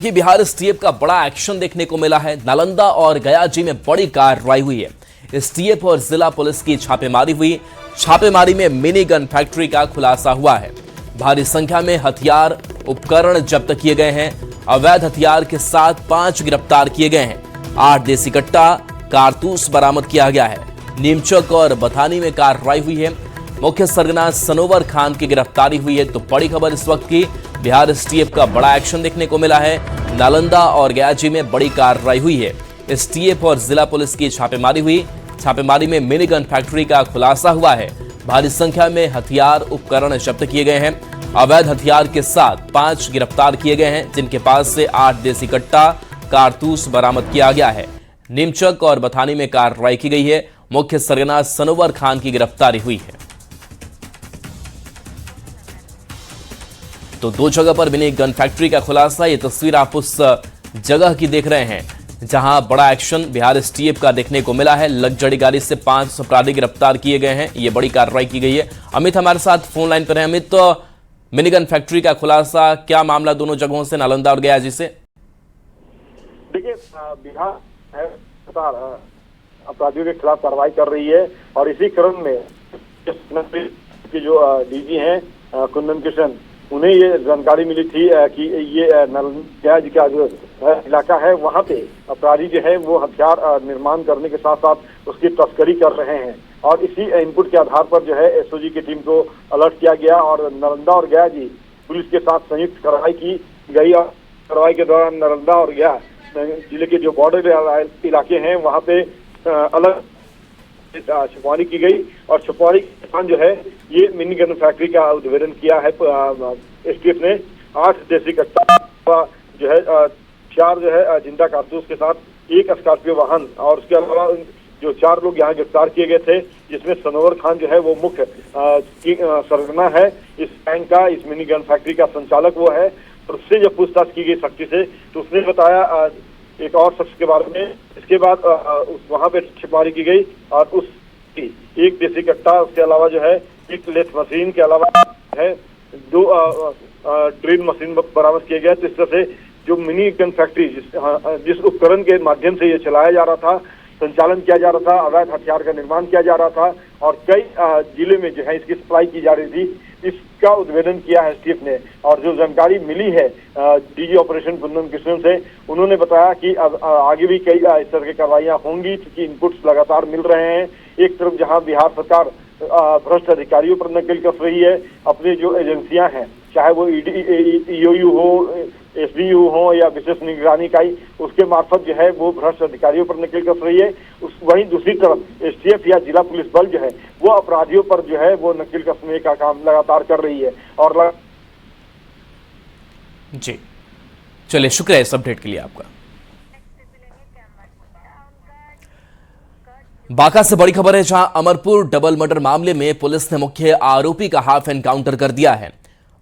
ये बिहार एसटीएफ का बड़ा एक्शन देखने को मिला है। नालंदा और गयाजी में बड़ी कार्रवाई हुई है। एसटीएफ और जिला पुलिस की छापेमारी हुई। छापेमारी में मिनी गन फैक्ट्री का खुलासा हुआ है। भारी संख्या में हथियार उपकरण जब्त किए गए हैं। अवैध हथियार के साथ 5 गिरफ्तार किए गए हैं। 8 देसी कट्टा कारतूस बरामद किया गया है। नीमचक और बथानी में कार्रवाई हुई है। मुख्य सरगना सनोवर खान की गिरफ्तारी हुई है। तो बड़ी खबर इस वक्त की, बिहार एसटीएफ का बड़ा एक्शन देखने को मिला है। नालंदा और गयाजी में बड़ी कार्रवाई हुई है। एसटीएफ और जिला पुलिस की छापेमारी हुई। छापेमारी में मिनी गन फैक्ट्री का खुलासा हुआ है। भारी संख्या में हथियार उपकरण जब्त किए गए हैं। अवैध हथियार के साथ 5 गिरफ्तार किए गए हैं, जिनके पास से 8 देसी कट्टा कारतूस बरामद किया गया है। नीमचक और बथानी में कार्रवाई की गई है। मुख्य सरगना सनोवर खान की गिरफ्तारी हुई है। तो 2 जगह पर मिनी गन फैक्ट्री का खुलासा। ये तस्वीर आप उस जगह की देख रहे हैं जहां बड़ा एक्शन बिहार एसटीएफ का देखने को मिला है। लग्जरी गाड़ी से 5 अपराधी गिरफ्तार किए गए हैं। ये बड़ी कार्रवाई की गई है। अमित हमारे साथ फोन लाइन पर है। अमित, तो मिनी गन फैक्ट्री का खुलासा, क्या मामला दोनों जगहों से, नालंदा और गयाजी से? देखिए, बिहार अपराधियों के खिलाफ कार्रवाई कर रही है और इसी क्रम में की जो डीजी हैं कुंदन किशन, उन्हें ये जानकारी मिली थी कि ये गयाजी का जो इलाका है वहाँ पे अपराधी जो है वो हथियार निर्माण करने के साथ साथ उसकी तस्करी कर रहे हैं। और इसी इनपुट के आधार पर जो है एसओजी की टीम को अलर्ट किया गया और नालंदा और गयाजी पुलिस के साथ संयुक्त कार्रवाई की गई। और कार्रवाई के दौरान नालंदा और गया जिले के जो बॉर्डर इलाके हैं वहाँ पे अलग छुपानी की गई और छुपानी के दौरान जो है ये मिनी गन फैक्ट्री का उद्भेदन किया है। एसटीएफ ने 8 देसी कट्टा जो है 4 जो है जिंदा कारतूस के साथ 1 स्कॉर्पियो वाहन और उसके अलावा जो 4 लोग यहाँ गिरफ्तार किए गए थे, जिसमें सनोवर खान जो है वो मुख्य सरगना है इस गैंग का। इस मिनी गन फैक्ट्री का संचालक वो है। और उससे जब पूछताछ की गई सख्ती से तो उसने बताया एक और शख्स के बारे में। इसके बाद वहाँ पे छापेमारी की गई और उस 1 देसी कट्टा, उसके अलावा जो है 1 लेथ मशीन के अलावा है 2 ड्रिल मशीन बरामद किए गए। तो इस तरह से जो मिनी गन फैक्ट्री जिस उपकरण के माध्यम से ये चलाया जा रहा था, संचालन किया जा रहा था, अवैध हथियार का निर्माण किया जा रहा था और कई जिले में जो है इसकी सप्लाई की जा रही थी, इसका उद्भेदन किया है एसटीएफ ने। और जो जानकारी मिली है डीजी ऑपरेशन कुंदन किशन से, उन्होंने बताया कि अब आगे भी कई इस तरह की कार्रवाइयां होंगी, क्योंकि इनपुट्स लगातार मिल रहे हैं। एक तरफ जहां बिहार सरकार भ्रष्ट अधिकारियों पर नकेल कस रही है, अपनी जो एजेंसियां हैं, चाहे वो ईओयू हो, एसडीयू हो या विशेष निगरानी इकाई, उसके मार्फत जो है वो भ्रष्ट अधिकारियों पर नकेल कस रही है। वहीं दूसरी तरफ एसटीएफ या जिला पुलिस बल जो है वो अपराधियों पर जो है वो नकेल कसने का काम लगातार कर रही है। और जी चलिए, शुक्रिया इस अपडेट के लिए आपका। बांका से बड़ी खबर है, जहां अमरपुर डबल मर्डर मामले में पुलिस ने मुख्य आरोपी का हाफ एनकाउंटर कर दिया है।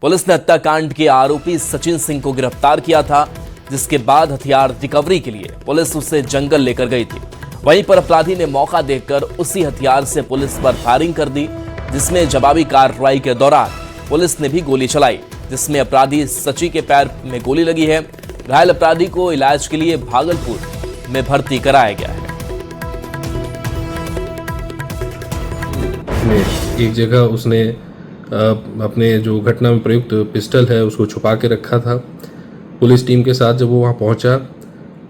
पुलिस ने हत्याकांड के आरोपी सचिन सिंह को गिरफ्तार किया था, जिसके बाद हथियार रिकवरी के लिए पुलिस उसे जंगल लेकर गई थी। वहीं पर अपराधी ने मौका देखकर उसी हथियार से पुलिस पर फायरिंग कर दी, जिसमें जवाबी कार्रवाई के दौरान पुलिस ने भी गोली चलाई, जिसमें अपराधी सची के पैर में गोली लगी है। घायल अपराधी को इलाज के लिए भागलपुर में भर्ती कराया गया है। एक जगह उसने अपने जो घटना में प्रयुक्त पिस्टल है उसको छुपा के रखा था। पुलिस टीम के साथ जब वो वहाँ पहुँचा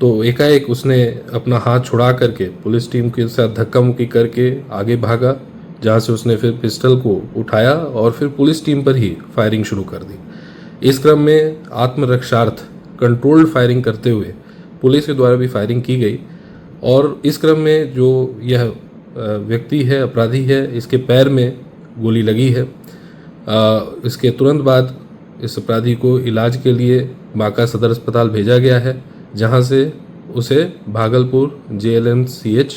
तो एकाएक उसने अपना हाथ छुड़ा करके पुलिस टीम के साथ धक्का मुक्की करके आगे भागा, जहाँ से उसने फिर पिस्टल को उठाया और फिर पुलिस टीम पर ही फायरिंग शुरू कर दी। इस क्रम में आत्मरक्षार्थ कंट्रोल्ड फायरिंग करते हुए पुलिस के द्वारा भी फायरिंग की गई और इस क्रम में जो यह व्यक्ति है, अपराधी है, इसके पैर में गोली लगी है। इसके तुरंत बाद इस अपराधी को इलाज के लिए बांका सदर अस्पताल भेजा गया है, जहां से उसे भागलपुर JLMCH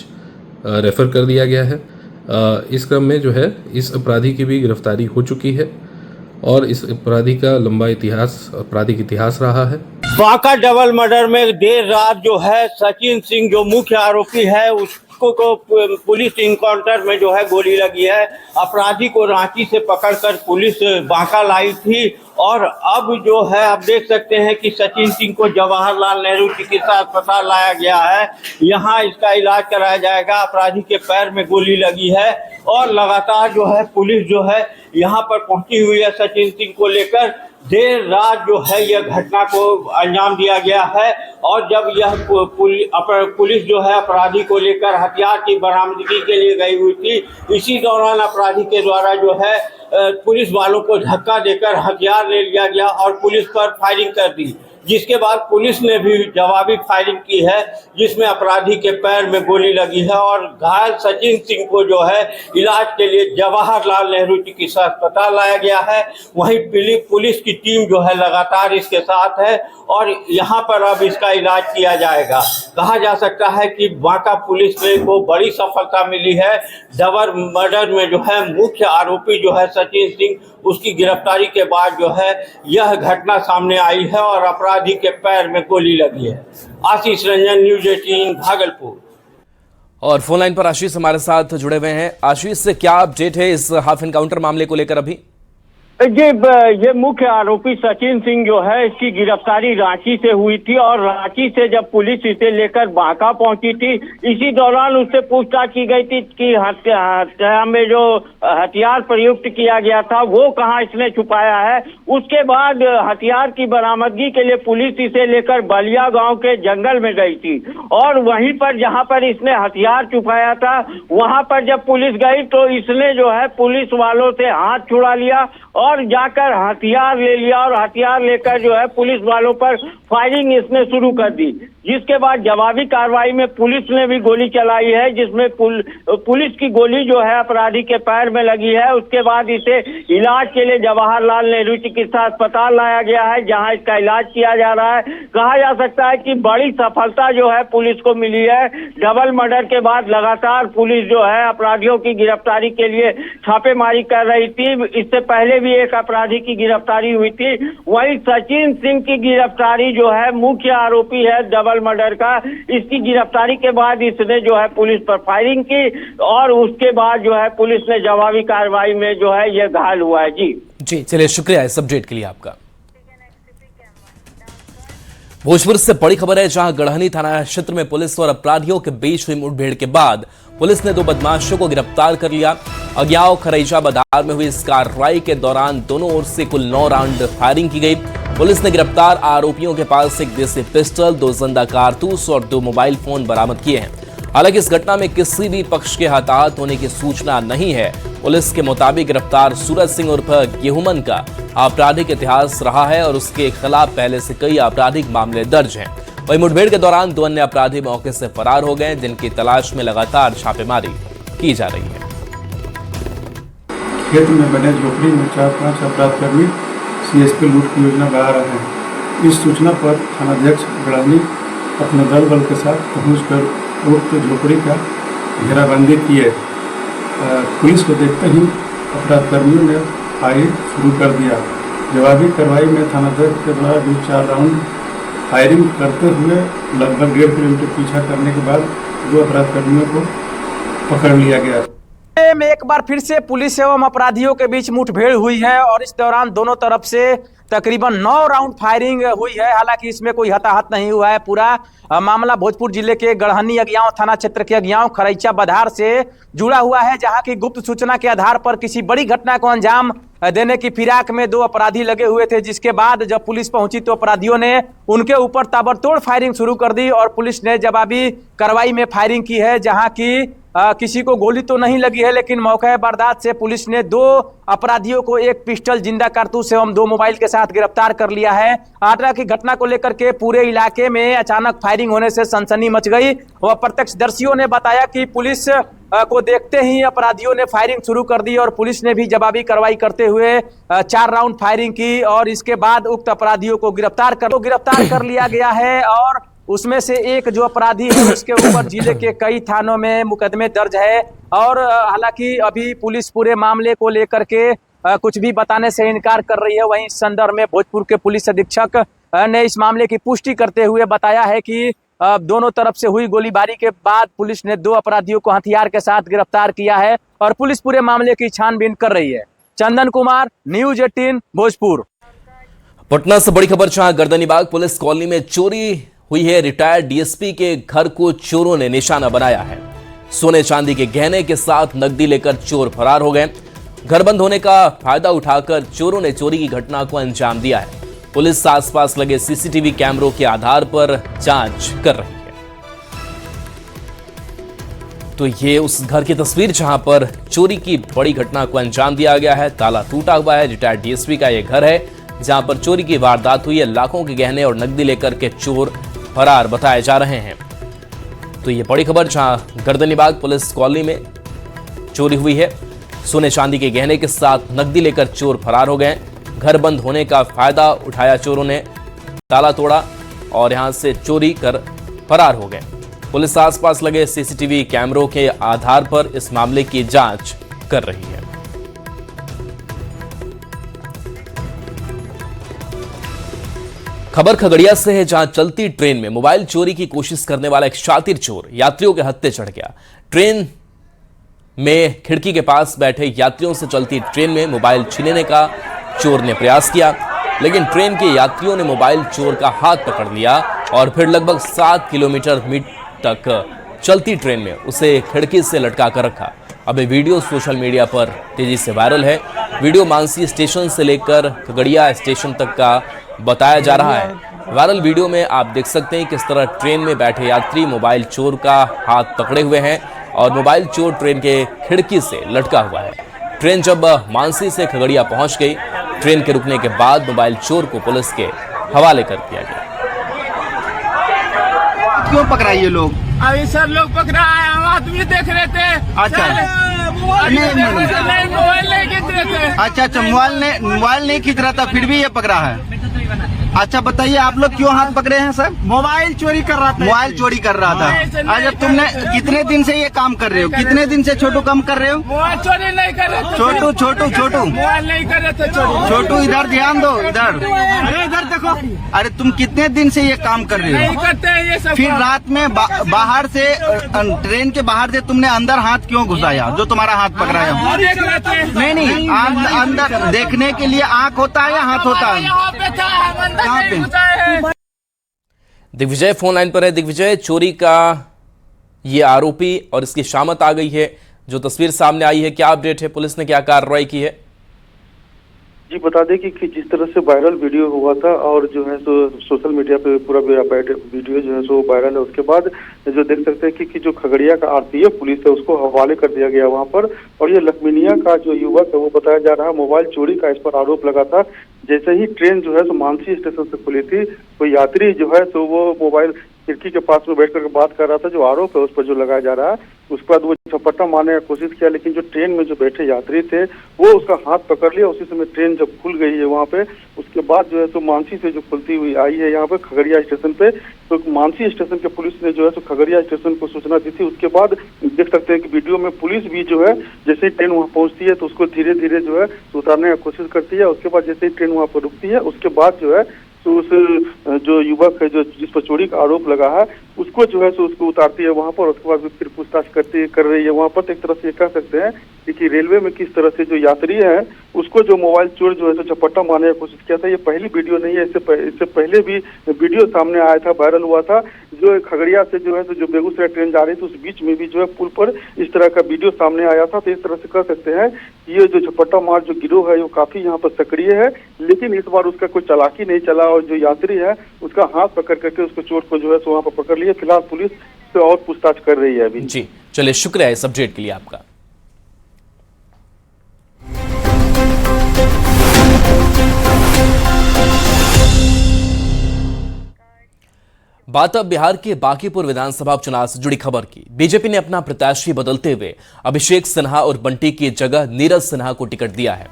रेफ़र कर दिया गया है। इस क्रम में जो है इस अपराधी की भी गिरफ्तारी हो चुकी है और इस अपराधी का लंबा आपराधिक इतिहास रहा है। बांका डबल मर्डर में देर रात जो है सचिन सिंह जो मुख्य आरोपी है को पुलिस इनकाउंटर में जो है गोली लगी है। अपराधी को रांची से पकड़कर पुलिस बांका लाई थी और अब जो है आप देख सकते हैं कि सचिन सिंह को जवाहरलाल नेहरू चिकित्सा अस्पताल लाया गया है। यहाँ इसका इलाज कराया जाएगा। अपराधी के पैर में गोली लगी है और लगातार जो है पुलिस जो है यहाँ पर पहुंची हुई है सचिन सिंह को लेकर। देर रात जो है यह घटना को अंजाम दिया गया है और जब यह पुलिस जो है अपराधी को लेकर हथियार की बरामदगी के लिए गई हुई थी, इसी दौरान अपराधी के द्वारा जो है पुलिस वालों को धक्का देकर हथियार ले लिया गया और पुलिस पर फायरिंग कर दी, जिसके बाद पुलिस ने भी जवाबी फायरिंग की है, जिसमें अपराधी के पैर में गोली लगी है और घायल सचिन सिंह को जो है इलाज के लिए जवाहरलाल नेहरू चिकित्सा अस्पताल लाया गया है। वहीं पुलिस की टीम जो है लगातार इसके साथ है और यहाँ पर अब इसका इलाज किया जाएगा। कहा जा सकता है कि बांका पुलिस को बड़ी सफलता मिली है। डबल मर्डर में जो है मुख्य आरोपी जो है सचिन सिंह, उसकी गिरफ्तारी के बाद जो है यह घटना सामने आई है और अपराधी के पैर में गोली लगी है। आशीष रंजन, न्यूज 18 भागलपुर। और फोन लाइन पर आशीष हमारे साथ जुड़े हुए हैं। आशीष से क्या अपडेट है इस हाफ एनकाउंटर मामले को लेकर अभी? ये मुख्य आरोपी सचिन सिंह जो है इसकी गिरफ्तारी रांची से हुई थी और रांची से जब पुलिस इसे लेकर बांका पहुंची थी, इसी दौरान उससे पूछताछ की गई थी कि हत्या में जो हथियार प्रयुक्त किया गया था वो कहां इसने छुपाया है। उसके बाद हथियार की बरामदगी के लिए पुलिस इसे लेकर बलिया गांव के जंगल में गई थी और वहीं पर जहां पर इसने हथियार छुपाया था वहां पर जब पुलिस गई तो इसने जो है पुलिस वालों से हाथ छुड़ा लिया और जाकर हथियार ले लिया और हथियार लेकर जो है पुलिस वालों पर फायरिंग इसने शुरू कर दी, जिसके बाद जवाबी कार्रवाई में पुलिस ने भी गोली चलाई है, जिसमें पुलिस की गोली जो है अपराधी के पैर में लगी है। उसके बाद इसे इलाज के लिए जवाहरलाल नेहरू चिकित्सा अस्पताल लाया गया है, जहां इसका इलाज किया जा रहा है। कहा जा सकता है कि बड़ी सफलता जो है पुलिस को मिली है। डबल मर्डर के बाद लगातार पुलिस जो है अपराधियों की गिरफ्तारी के लिए छापेमारी कर रही थी। इससे पहले भी एक अपराधी की गिरफ्तारी हुई थी। वहीं सचिन सिंह की गिरफ्तारी जो है मुख्य आरोपी है डबल मर्डर का, इसकी गिरफ्तारी के बाद इसने जो है पुलिस पर फायरिंग की और उसके बाद जो है पुलिस ने जवाबी कार्रवाई में जो है यह घायल हुआ है। जी चलिए, शुक्रिया इस अपडेट के लिए आपका। भोजपुर से बड़ी खबर है, जहां गढ़हनी थाना क्षेत्र में पुलिस और अपराधियों के बीच हुई मुठभेड़ के बाद पुलिस ने 2 बदमाशों को गिरफ्तार कर लिया। अज्ञाव खरैजा बाजार में हुई इस कार्रवाई के दौरान दोनों ओर से कुल 9 राउंड फायरिंग की गई। पुलिस ने गिरफ्तार आरोपियों के पास एक देसी पिस्टल, 2 जिंदा कारतूस और 2 मोबाइल फोन बरामद किए हैं। हालांकि इस घटना में किसी भी पक्ष के हताहत होने की सूचना नहीं है। पुलिस के मुताबिक गिरफ्तार सूरज सिंह उर्फ गेहूमन का आपराधिक इतिहास रहा है और उसके खिलाफ पहले से कई आपराधिक मामले दर्ज हैं। वहीं मुठभेड़ के दौरान 2 अन्य अपराधी मौके से फरार हो गए, जिनकी तलाश में लगातार छापेमारी की जा रही है। खेत में बने झोपड़ी में 4-5 अपराधकर्मी सीएसपी लूट की योजना बना रहे हैं। इस सूचना पर थानाध्यक्ष गढ़हनी अपने दल बल के साथ पहुंचकर उक्त झोपड़ी का घेराबंदी किए। पुलिस को देखते ही अपराधकर्मियों ने फायरिंग शुरू कर दिया। जवाबी कार्रवाई में थानाध्यक्ष के द्वारा भी 4 राउंड फायरिंग करते हुए लगभग 1.5 किलोमीटर पीछा करने के बाद 2 अपराधकर्मियों को पकड़ लिया गया। में एक बार फिर से पुलिस एवं अपराधियों के बीच मुठभेड़ हुई है और इस दौरान दोनों तरफ से तकरीबन 9 राउंड फायरिंग हुई है। हालांकि इसमें कोई हताहत नहीं हुआ है। पूरा मामला भोजपुर जिले के गढ़हनी अज्ञाव थाना क्षेत्र के अज्ञाव खरैचा बाजार से जुड़ा हुआ है, जहां की गुप्त सूचना के आधार पर किसी बड़ी घटना को अंजाम देने की फिराक में 2 अपराधी लगे हुए थे, जिसके बाद जब पुलिस पहुंची तो अपराधियों ने उनके ऊपर ताबड़तोड़ फायरिंग शुरू कर दी और पुलिस ने जवाबी कार्रवाई में फायरिंग की है, जहां की किसी को गोली तो नहीं लगी है, लेकिन मौके वारदात से पुलिस ने 2 अपराधियों को एक पिस्टल, जिंदा कारतूस एवं 2 मोबाइल के साथ गिरफ्तार कर लिया है। आगरा की घटना को लेकर के पूरे इलाके में अचानक फायरिंग होने से सनसनी मच गई। वह प्रत्यक्षदर्शियों ने बताया कि पुलिस को देखते ही अपराधियों ने फायरिंग शुरू कर दी और पुलिस ने भी जवाबी कार्रवाई करते हुए 4 राउंड फायरिंग की और इसके बाद उक्त अपराधियों को गिरफ्तार कर लिया गया है। और उसमें से एक जो अपराधी है उसके ऊपर जिले के कई थानों में मुकदमे दर्ज है और हालांकि अभी पुलिस पूरे मामले को लेकर के कुछ भी बताने से इनकार कर रही है। वहीं इस संदर्भ में भोजपुर के पुलिस अधीक्षक ने इस मामले की पुष्टि करते हुए बताया है कि दोनों तरफ से हुई गोलीबारी के बाद पुलिस ने 2 अपराधियों को हथियार के साथ गिरफ्तार किया है और पुलिस पूरे मामले की छानबीन कर रही है। चंदन कुमार, न्यूज 18 भोजपुर। पटना से बड़ी खबर, जहां गर्दनीबाग पुलिस कॉलोनी में चोरी हुई है। रिटायर्ड डीएसपी के घर को चोरों ने निशाना बनाया है। सोने चांदी के गहने के साथ नकदी लेकर चोर फरार हो गए। घर बंद होने का फायदा उठाकर चोरों ने चोरी की घटना को अंजाम दिया है। पुलिस आसपास लगे सीसीटीवी कैमरों के आधार पर जांच कर रही है। तो ये उस घर की तस्वीर जहां पर चोरी की बड़ी घटना को अंजाम दिया गया है। ताला टूटा हुआ है। रिटायर्ड डीएसपी का यह घर है जहां पर चोरी की वारदात हुई है। लाखों के गहने और नकदी लेकर के चोर फरार बताए जा रहे हैं। तो ये बड़ी खबर, जहां गर्दनीबाग पुलिस कॉलोनी में चोरी हुई है। सोने चांदी के गहने के साथ नकदी लेकर चोर फरार हो गए। घर बंद होने का फायदा उठाया चोरों ने, ताला तोड़ा और यहां से चोरी कर फरार हो गए। पुलिस आसपास लगे सीसीटीवी कैमरों के आधार पर इस मामले की जांच कर रही है। खबर खगड़िया से है, जहां चलती ट्रेन में मोबाइल चोरी की कोशिश करने वाला एक शातिर चोर यात्रियों के हत्थे चढ़ गया। ट्रेन में खिड़की के पास बैठे यात्रियों से चलती ट्रेन में मोबाइल छीनने का चोर ने प्रयास किया, लेकिन ट्रेन के यात्रियों ने मोबाइल चोर का हाथ पकड़ लिया और फिर लगभग 7 किलोमीटर तक चलती ट्रेन में उसे खिड़की से लटका कर रखा। अब ये वीडियो सोशल मीडिया पर तेजी से वायरल है। वीडियो मानसी स्टेशन से लेकर खगड़िया स्टेशन तक का बताया जा रहा है। वायरल वीडियो में आप देख सकते हैं किस तरह ट्रेन में बैठे यात्री मोबाइल चोर का हाथ पकड़े हुए हैं और मोबाइल चोर ट्रेन के खिड़की से लटका हुआ है। ट्रेन जब मानसी से खगड़िया पहुंच गई, ट्रेन के रुकने के बाद मोबाइल चोर को पुलिस के हवाले कर दिया गया। क्यों पकड़ाई ये लोग? अभी सर लोग पकड़ा है, हम आदमी देख रहे थे। अच्छा मोबाइल नहीं खींच रहे थे। अच्छा, मोबाइल नहीं खींच रहा था, फिर भी ये पकड़ा है। अच्छा बताइए, आप लोग क्यों हाथ पकड़े हैं सर? मोबाइल चोरी कर रहा था। मोबाइल चोरी कर रहा था। अच्छा, तुमने कितने दिन से ये काम कर रहे हो? कितने दिन से छोटू काम कर रहे हो? मोबाइल चोरी नहीं कर रहे थे। छोटू मोबाइल नहीं कर रहे थे चोरी। छोटू इधर ध्यान दो, इधर। अरे इधर देखो। अरे तुम कितने दिन से ये काम कर रहे नहीं हो? करते हैं ये सब। फिर रात में बाहर से ट्रेन के बाहर से तुमने अंदर हाथ क्यों घुसाया? जो तुम्हारा हाथ पकड़ाया? नहीं, अंदर देखने के लिए आँख होता है या हाथ होता है? यहाँ पे दिग्विजय फोन लाइन पर है। दिग्विजय, चोरी का ये आरोपी और इसकी शामत आ गई है, जो तस्वीर सामने आई है, क्या अपडेट है? पुलिस ने क्या कार्रवाई की है? जी बता दें कि जिस तरह से वायरल वीडियो हुआ था और जो है सो सोशल मीडिया पे पूरा वीडियो जो है सो वायरल है, उसके बाद जो देख सकते हैं कि जो खगड़िया का आरपीएफ पुलिस है उसको हवाले कर दिया गया वहां पर। और ये लखमीनिया का जो युवक है वो बताया जा रहा है मोबाइल चोरी का इस पर आरोप लगा था। जैसे ही ट्रेन जो है सो मानसी स्टेशन से खुली थी, तो यात्री जो है सो वो मोबाइल खिड़की के पास में बैठ कर बात कर रहा था। जो आरोप है उस पर जो लगाया जा रहा है, उसके बाद वो झपट्टा मारने का कोशिश किया, लेकिन जो ट्रेन में जो बैठे यात्री थे वो उसका हाथ पकड़ लिया। उसी समय ट्रेन जब खुल गई है वहाँ पे, उसके बाद जो है तो मानसी से जो खुलती हुई आई है यहाँ पे खगड़िया स्टेशन पे, तो मानसी स्टेशन के पुलिस ने जो है तो खगड़िया स्टेशन को सूचना दी थी। उसके बाद देख सकते हैं कि वीडियो में पुलिस भी जो है जैसे ही ट्रेन वहाँ पहुँचती है तो उसको धीरे धीरे जो है उतारने का कोशिश करती है। उसके बाद जैसे ही ट्रेन वहाँ पर रुकती है, उसके बाद जो है तो उस जो युवक है जो जिस पर चोरी का आरोप लगा है उसको जो है सो उसको उतारती है वहाँ पर। उसके बाद फिर पूछताछ कर रही है वहाँ पर। तो एक तरह से ये कह सकते हैं कि रेलवे में किस तरह से जो यात्री है उसको जो मोबाइल चोर जो है तो झपट्टा मारने की कोशिश किया था। ये पहली वीडियो नहीं है, इससे पहले भी वीडियो सामने आया था, वायरल हुआ था। जो खगड़िया से जो है तो जो बेगूसराय ट्रेन जा रही थी उस बीच में भी जो है पुल पर इस तरह का वीडियो सामने आया था। तो इस तरह से कह सकते हैं ये जो झपट्टा मार जो गिरोह है वो काफी यहाँ पर सक्रिय है, लेकिन इस बार उसका कोई चालाकी नहीं चला और जो यात्री है उसका हाथ पकड़ करके उसको चोर को जो है तो वहाँ पर पकड़ लिया। फिलहाल पुलिस से और पूछताछ कर रही है अभी। जी चलिए, शुक्रिया इस अपडेट के लिए आपका। बात अब बिहार के बांकीपुर विधानसभा उपचुनाव से जुड़ी खबर की। बीजेपी ने अपना प्रत्याशी बदलते हुए अभिषेक सिन्हा और बंटी की जगह नीरज सिन्हा को टिकट दिया है।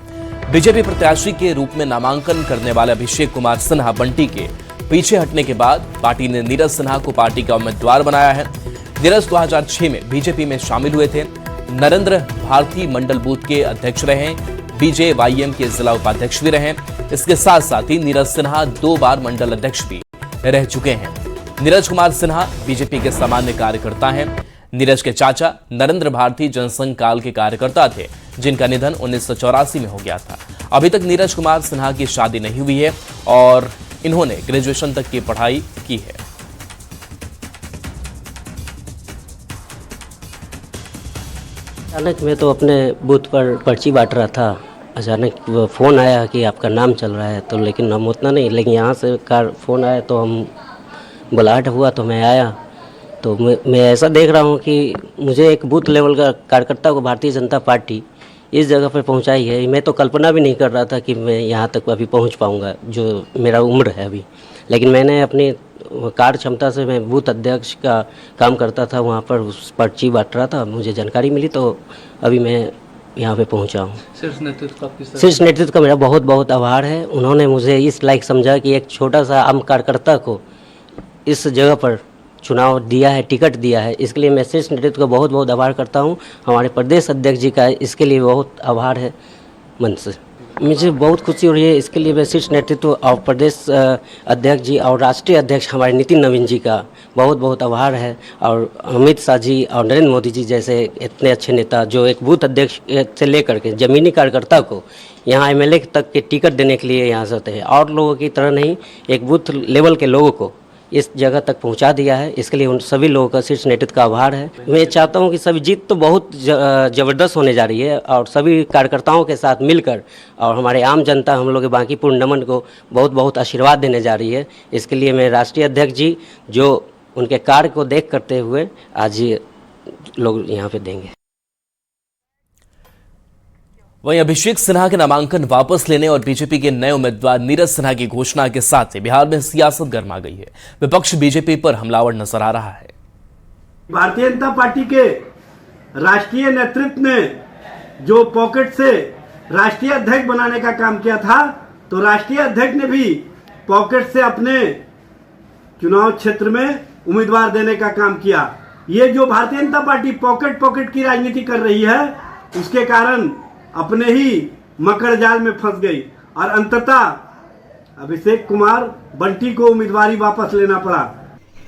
बीजेपी प्रत्याशी के रूप में नामांकन करने वाले अभिषेक कुमार सिन्हा बंटी के पीछे हटने के बाद पार्टी ने नीरज सिन्हा को पार्टी का उम्मीदवार बनाया है। नीरज 2006 में बीजेपी में शामिल हुए थे। नरेंद्र भारती मंडल बूथ के अध्यक्ष रहे, बीजेवाईएम के जिला उपाध्यक्ष भी रहे। इसके साथ साथ ही नीरज सिन्हा 2 बार मंडल अध्यक्ष भी रह चुके हैं। नीरज कुमार सिन्हा बीजेपी के सामान्य कार्यकर्ता हैं। नीरज के चाचा नरेंद्र भारती जनसंघ काल के कार्यकर्ता थे, जिनका निधन 1984 में हो गया था। अभी तक नीरज कुमार सिन्हा की शादी नहीं हुई है और इन्होंने ग्रेजुएशन तक की पढ़ाई की है। अचानक मैं तो अपने बूथ पर पर्ची बांट रहा था, अचानक फ़ोन आया कि आपका नाम चल रहा है, तो लेकिन हम उतना नहीं, लेकिन यहाँ से फ़ोन आया तो हम बुलाहट हुआ तो मैं आया। तो मैं ऐसा देख रहा हूँ कि मुझे एक बूथ लेवल का कार्यकर्ता को भारतीय जनता पार्टी इस जगह पर पहुँचाई है। मैं तो कल्पना भी नहीं कर रहा था कि मैं यहाँ तक अभी पहुँच पाऊँगा, जो मेरा उम्र है अभी। लेकिन मैंने अपनी कार्य क्षमता से, मैं बूथ अध्यक्ष का काम करता था, वहाँ पर उस पर्ची बांट रहा था, मुझे जानकारी मिली तो अभी मैं यहाँ पे पहुँचा हूँ। शीर्ष नेतृत्व का मेरा बहुत बहुत आभार है। उन्होंने मुझे इस लायक समझा कि एक छोटा सा आम कार्यकर्ता को इस जगह पर चुनाव दिया है, टिकट दिया है। इसके लिए मैं शीर्ष नेतृत्व का बहुत बहुत आभार करता हूँ। हमारे प्रदेश अध्यक्ष जी का इसके लिए बहुत आभार है मन से। मुझे बहुत खुशी हो रही है, इसके लिए मैं शीर्ष नेतृत्व और प्रदेश अध्यक्ष जी और राष्ट्रीय अध्यक्ष हमारे नितिन नवीन जी का बहुत बहुत आभार है। और अमित शाह जी और नरेंद्र मोदी जी जैसे इतने अच्छे नेता, जो एक बूथ अध्यक्ष से लेकर के ज़मीनी कार्यकर्ता को यहाँ एमएलए तक के टिकट देने के लिए यहाँ से होते हैं, और लोगों की तरह नहीं, एक बूथ लेवल के लोगों को इस जगह तक पहुंचा दिया है। इसके लिए उन सभी लोगों का शीर्ष नेतृत्व का आभार है। मैं चाहता हूं कि सभी जीत तो बहुत ज़बरदस्त होने जा रही है, और सभी कार्यकर्ताओं के साथ मिलकर और हमारे आम जनता हम लोग के बांकीपुर नमन को बहुत बहुत आशीर्वाद देने जा रही है। इसके लिए मैं राष्ट्रीय अध्यक्ष जी, जो उनके कार्य को देख करते हुए आज ये लोग यहाँ पे देंगे। वहीं अभिषेक सिन्हा के नामांकन वापस लेने और बीजेपी के नए उम्मीदवार नीरज सिन्हा की घोषणा के साथ ही बिहार में सियासत गर्मा गई है। विपक्ष बीजेपी पर हमलावर नजर आ रहा है। भारतीय जनता पार्टी के राष्ट्रीय नेतृत्व ने जो पॉकेट से राष्ट्रीय अध्यक्ष बनाने का काम किया था, तो राष्ट्रीय अध्यक्ष ने भी पॉकेट से अपने चुनाव क्षेत्र में उम्मीदवार देने का काम किया। ये जो भारतीय जनता पार्टी पॉकेट की राजनीति कर रही है, उसके कारण अपने ही मकर जाल में फंस गई और अंततः अभिषेक कुमार बंटी को उम्मीदवारी वापस लेना पड़ा।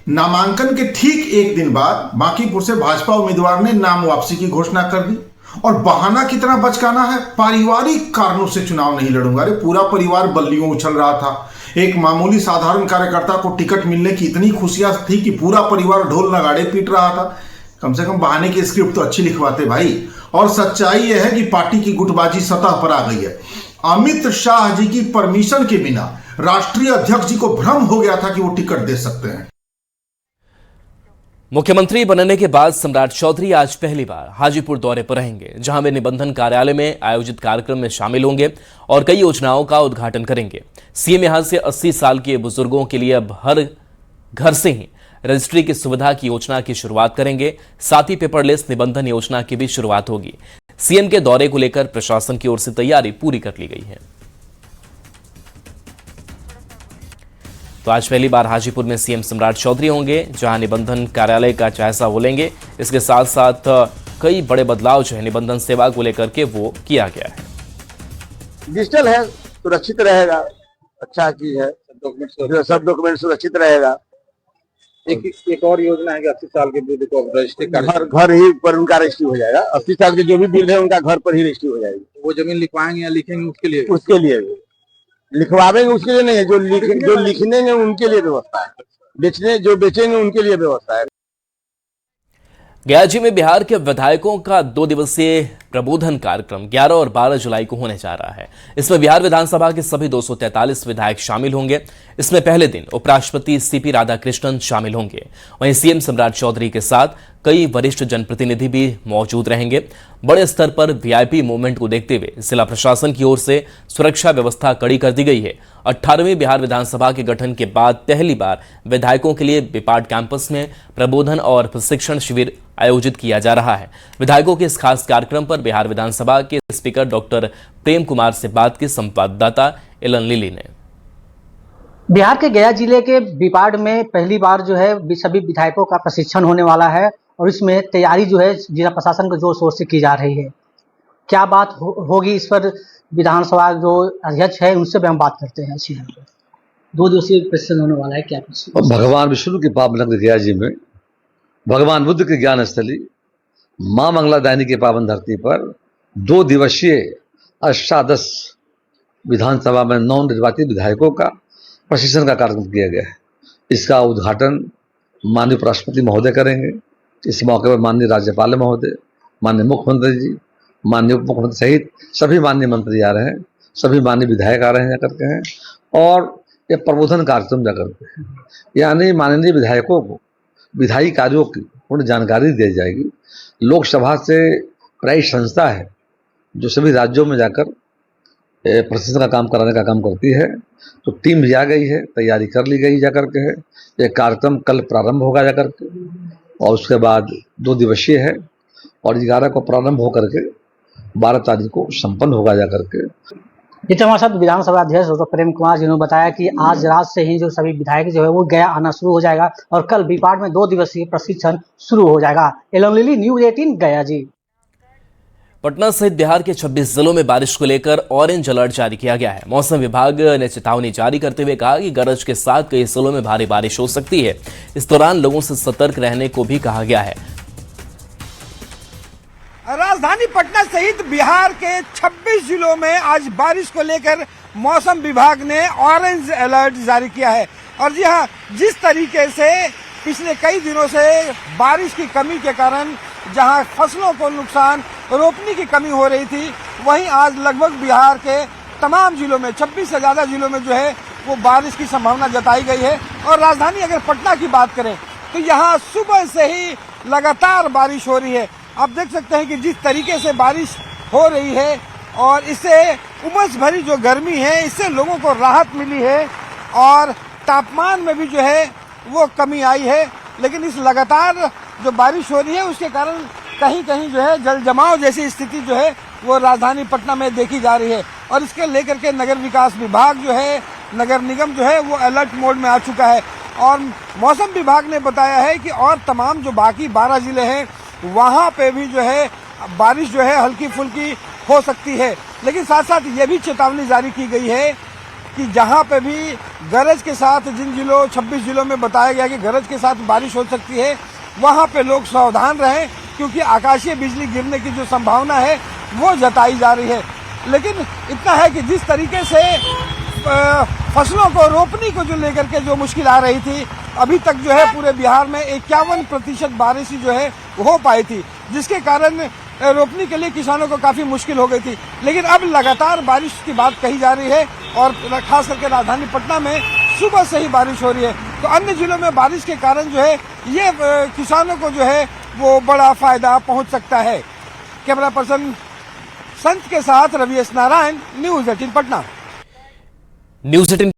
नामांकन के ठीक एक दिन बाद बांकीपुर से भाजपा उम्मीदवार ने नाम वापसी की घोषणा कर दी, और बहाना कितना बचकाना है, पारिवारिक कारणों से चुनाव नहीं लड़ूंगा। अरे पूरा परिवार बल्लियों उछल रहा था। एक मामूली साधारण कार्यकर्ता को टिकट मिलने की इतनी खुशियां थी कि पूरा परिवार ढोल नगाड़े पीट रहा था। कम से कम बहाने की स्क्रिप्ट तो अच्छी लिखवाते भाई। और सच्चाई यह है कि पार्टी की गुटबाजी सतह पर आ गई है। अमित शाह जी की परमिशन के बिना राष्ट्रीय अध्यक्ष जी को भ्रम हो गया था कि वो टिकट दे सकते हैं। मुख्यमंत्री बनने के बाद सम्राट चौधरी आज पहली बार हाजीपुर दौरे पर रहेंगे, जहां वे निबंधन कार्यालय में आयोजित कार्यक्रम में शामिल होंगे और कई योजनाओं का उद्घाटन करेंगे। सीएम यहां से 80 साल के बुजुर्गों के लिए अब हर घर से ही रजिस्ट्री की सुविधा की योजना की शुरुआत करेंगे। साथ ही पेपरलेस निबंधन योजना की भी शुरुआत होगी। सीएम के दौरे को लेकर प्रशासन की ओर से तैयारी पूरी कर ली गई है। तो आज पहली बार हाजीपुर में सीएम सम्राट चौधरी होंगे, जहां निबंधन कार्यालय का जायजा वो लेंगे। इसके साथ साथ कई बड़े बदलाव जो है निबंधन सेवा को लेकर के वो किया गया है। डिजिटल है, सुरक्षित रहेगा, अच्छा चीज है, सब डॉक्यूमेंट सुरक्षित रहेगा। एक और योजना है कि 80 साल के वृद्ध को रजिस्ट्री घर ही पर उनका रजिस्ट्री हो जाएगा। 80 साल के जो भी वृद्ध है उनका घर पर ही रजिस्ट्री हो जाएगी। वो जमीन लिखवाएंगे या लिखेंगे उसके लिए लिखवाएंगे, उसके लिए नहीं है। जो लिखने उनके लिए व्यवस्था है, जो बेचेंगे उनके लिए व्यवस्था है। गयाजी में बिहार के विधायकों का 2 दिवसीय प्रबोधन कार्यक्रम 11 और 12 जुलाई को होने जा रहा है। इसमें बिहार विधानसभा के सभी 243 विधायक शामिल होंगे। इसमें पहले दिन उपराष्ट्रपति सीपी राधाकृष्णन शामिल होंगे। वहीं सीएम सम्राट चौधरी के साथ कई वरिष्ठ जनप्रतिनिधि भी मौजूद रहेंगे। बड़े स्तर पर वीआईपी मूवमेंट को देखते हुए जिला प्रशासन की ओर से सुरक्षा व्यवस्था कड़ी कर दी गई है। 18वीं बिहार विधानसभा के गठन के बाद पहली बार विधायकों के लिए बिपाट कैंपस में प्रबोधन और प्रशिक्षण शिविर आयोजित किया जा रहा है। विधायकों के इस खास कार्यक्रम पर बिहार विधानसभा के स्पीकर डॉक्टर प्रेम कुमार से बात की संवाददाता एलन लिली ने। बिहार के गया जिले के बिपाड में पहली बार जो है सभी विधायकों का प्रशिक्षण होने वाला है, और इसमें तैयारी जो है जिला प्रशासन को जोर शोर से की जा रही है। क्या बात होगी इस पर विधानसभा जो अध्यक्ष है उनसे भी हम बात करते हैं। 2 दिवसीय प्रशिक्षण होने वाला है, क्या कुछ? और भगवान विष्णु की पावन नगरी गया जी में भगवान बुद्ध की ज्ञान स्थली मां मंगलादायनी की पावन धरती पर 2 दिवसीय अष्टादश विधानसभा में नवनिर्वाचित विधायकों का प्रशिक्षण का कार्यक्रम किया गया है। इसका उद्घाटन माननीय उपराष्ट्रपति महोदय करेंगे। इस मौके पर माननीय राज्यपाल महोदय, माननीय मुख्यमंत्री जी, माननीय उप मुख्यमंत्री सहित सभी माननीय मंत्री आ रहे हैं, सभी माननीय विधायक आ रहे हैं जाकर के हैं, और ये प्रबोधन कार्यक्रम जाकर के हैं, यानी माननीय विधायकों को विधायी कार्यों की पूर्ण जानकारी दी जाएगी। लोकसभा से प्राइवेट संस्था है जो सभी राज्यों में जाकर प्रशिक्षण का काम कराने का काम करती है, तो टीम भी आ गई है, तैयारी कर ली गई जाकर के है। ये कार्यक्रम कल प्रारंभ होगा जाकर के और उसके बाद 2 दिवसीय है और 11 को प्रारंभ होकर के 12 तारीख को संपन्न होगा जाकर के। जितने हमारे साथ विधानसभा अध्यक्ष डॉक्टर प्रेम कुमार जी ने बताया कि आज रात से ही जो सभी विधायक जो है वो गया आना शुरू हो जाएगा और कल बीपाड में 2 दिवसीय प्रशिक्षण शुरू हो जाएगा। एलमलिली न्यूज 18 गया जी। पटना सहित बिहार के 26 जिलों में बारिश को लेकर ऑरेंज अलर्ट जारी किया गया है। मौसम विभाग ने चेतावनी जारी करते हुए कहा कि गरज के साथ कई जिलों में भारी बारिश हो सकती है। इस दौरान लोगों से सतर्क रहने को भी कहा गया है। राजधानी पटना सहित बिहार के 26 जिलों में आज बारिश को लेकर मौसम विभाग ने ऑरेंज अलर्ट जारी किया है। और जी हाँ, जिस तरीके से पिछले कई दिनों से बारिश की कमी के कारण जहां फसलों को नुकसान, रोपनी की कमी हो रही थी, वहीं आज लगभग बिहार के तमाम जिलों में 26 से ज्यादा जिलों में जो है वो बारिश की संभावना जताई गई है। और राजधानी अगर पटना की बात करें तो यहाँ सुबह से ही लगातार बारिश हो रही है। आप देख सकते हैं कि जिस तरीके से बारिश हो रही है और इससे उमस भरी जो गर्मी है, इससे लोगों को राहत मिली है और तापमान में भी जो है वो कमी आई है। लेकिन इस लगातार जो बारिश हो रही है उसके कारण कहीं कहीं जो है जल जमाव जैसी स्थिति जो है वो राजधानी पटना में देखी जा रही है। और इसके लेकर के नगर विकास विभाग जो है, नगर निगम जो है वो अलर्ट मोड में आ चुका है। और मौसम विभाग ने बताया है कि और तमाम जो बाकी 12 जिले हैं वहाँ पे भी जो है बारिश जो है हल्की फुल्की हो सकती है। लेकिन साथ साथ ये भी चेतावनी जारी की गई है कि जहाँ पे भी गरज के साथ, जिन जिलों 26 जिलों में बताया गया कि गरज के साथ बारिश हो सकती है, वहाँ पे लोग सावधान रहें, क्योंकि आकाशीय बिजली गिरने की जो संभावना है वो जताई जा रही है। लेकिन इतना है कि जिस तरीके से फसलों को रोपनी को जो लेकर के जो मुश्किल आ रही थी, अभी तक जो है पूरे बिहार में 51% बारिश ही जो है हो पाई थी, जिसके कारण रोपनी के लिए किसानों को काफी मुश्किल हो गई थी। लेकिन अब लगातार बारिश की बात कही जा रही है और खास करके राजधानी पटना में सुबह से ही बारिश हो रही है। तो अन्य जिलों में बारिश के कारण जो है ये किसानों को जो है वो बड़ा फायदा पहुंच सकता है। कैमरा पर्सन संत के साथ Ravi S Narayan, news 18 Patna. News 18